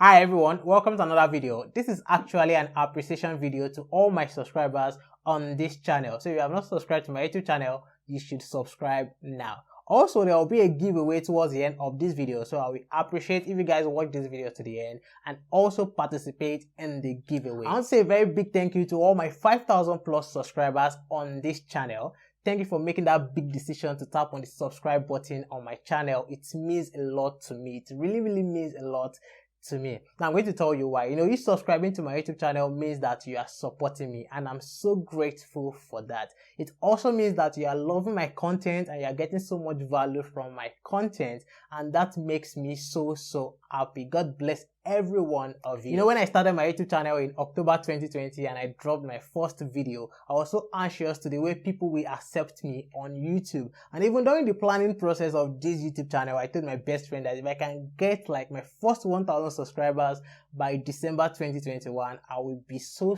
Hi everyone, welcome to another video. This is actually an appreciation video to all my subscribers on this channel. So if you have not subscribed to my YouTube channel, you should subscribe now. Also, there will be a giveaway towards the end of this video, so I will appreciate if you guys watch this video to the end and also participate in the giveaway. I want to say a very big thank you to all my 5,000 plus subscribers on this channel. Thank you for making that big decision to tap on the subscribe button on my channel. It means a lot to me. It really means a lot to me. Now I'm going to tell you why. You subscribing to my YouTube channel means that you are supporting me, and I'm so grateful for that. It also means that you are loving my content and you are getting so much value from my content, and that makes me so happy. God bless every one of you. When I started my YouTube channel in October 2020 and I dropped my first video, I was so anxious to the way people will accept me on YouTube. And even during the planning process of this YouTube channel, I told my best friend that if I can get like my first 1,000 subscribers by December 2021, I will be so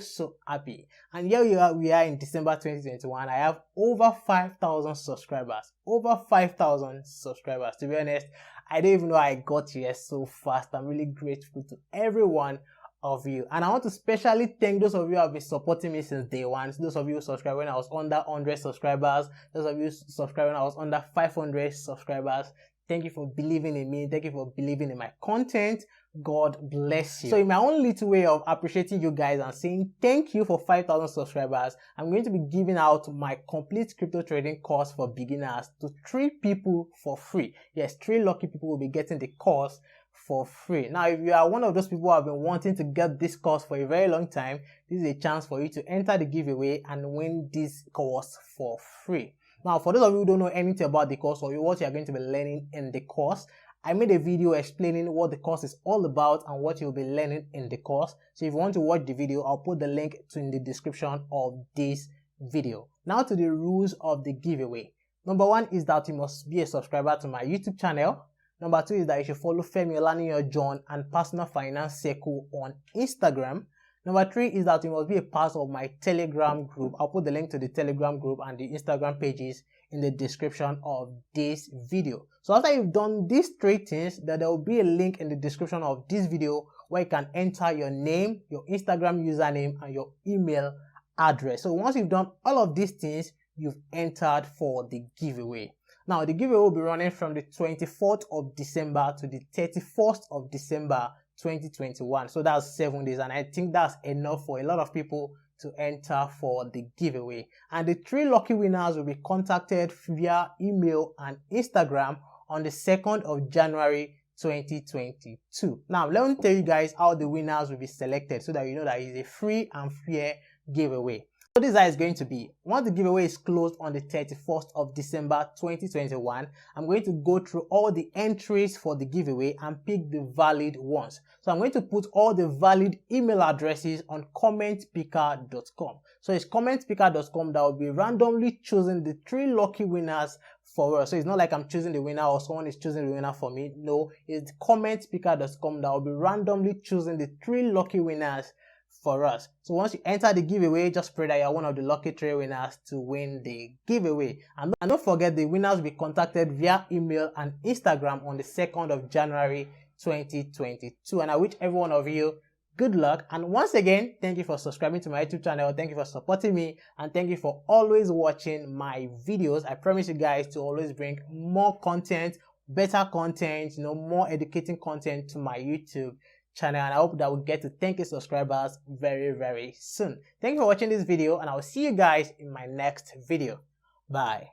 happy. And here we are in December 2021. I have over 5,000 subscribers. Over 5,000 subscribers. To be honest, I don't even know how I got here so fast. I'm really grateful to every one of you. And I want to specially thank those of you who have been supporting me since day one. Those of you who subscribed when I was under 100 subscribers. Those of you who subscribed when I was under 500 subscribers. Thank you for believing in me. Thank you for believing in my content. God bless you. So in my own little way of appreciating you guys and saying thank you for 5,000 subscribers, I'm going to be giving out my complete crypto trading course for beginners to 3 people for free. Yes, 3 lucky people will be getting the course for free. Now, if you are one of those people who have been wanting to get this course for a very long time, this is a chance for you to enter the giveaway and win this course for free. Now, for those of you who don't know anything about the course or what you are going to be learning in the course, I made a video explaining what the course is all about and what you'll be learning in the course. So if you want to watch the video, I'll put the link in the description of this video. Now to the rules of the giveaway. Number 1 is that you must be a subscriber to my YouTube channel. Number 2 is that you should follow Femi, Olaniyan, John and Personal Finance Circle on Instagram. Number 3 is that you must be a part of my Telegram group. I'll put the link to the Telegram group and the Instagram pages in the description of this video. So after you've done these 3 things, there will be a link in the description of this video where you can enter your name, your Instagram username and your email address. So once you've done all of these things, you've entered for the giveaway. Now the giveaway will be running from the 24th of December to the 31st of December 2021. So that's 7 days, and I think that's enough for a lot of people to enter for the giveaway. And the 3 lucky winners will be contacted via email and Instagram on the 2nd of January 2022. Now let me tell you guys how the winners will be selected so that you know that it's a free and fair giveaway. So this is how it's going to be. Once the giveaway is closed on the 31st of December 2021, I'm going to go through all the entries for the giveaway and pick the valid ones. So I'm going to put all the valid email addresses on commentpicker.com. So it's commentpicker.com that will be randomly choosing the 3 lucky winners for us. So it's not like I'm choosing the winner or someone is choosing the winner for me. No, it's commentpicker.com that will be randomly choosing the 3 lucky winners for us. So once you enter the giveaway, just pray that you're one of the lucky 3 winners to win the giveaway. And don't forget, the winners will be contacted via email and Instagram on the 2nd of January 2022. And I wish every one of you good luck. And once again, thank you for subscribing to my YouTube channel. Thank you for supporting me. And thank you for always watching my videos. I promise you guys to always bring more content, better content, more educating content to my YouTube channel, and I hope that we'll get to 10,000 subscribers very soon. Thank you for watching this video, and I will see you guys in my next video. Bye.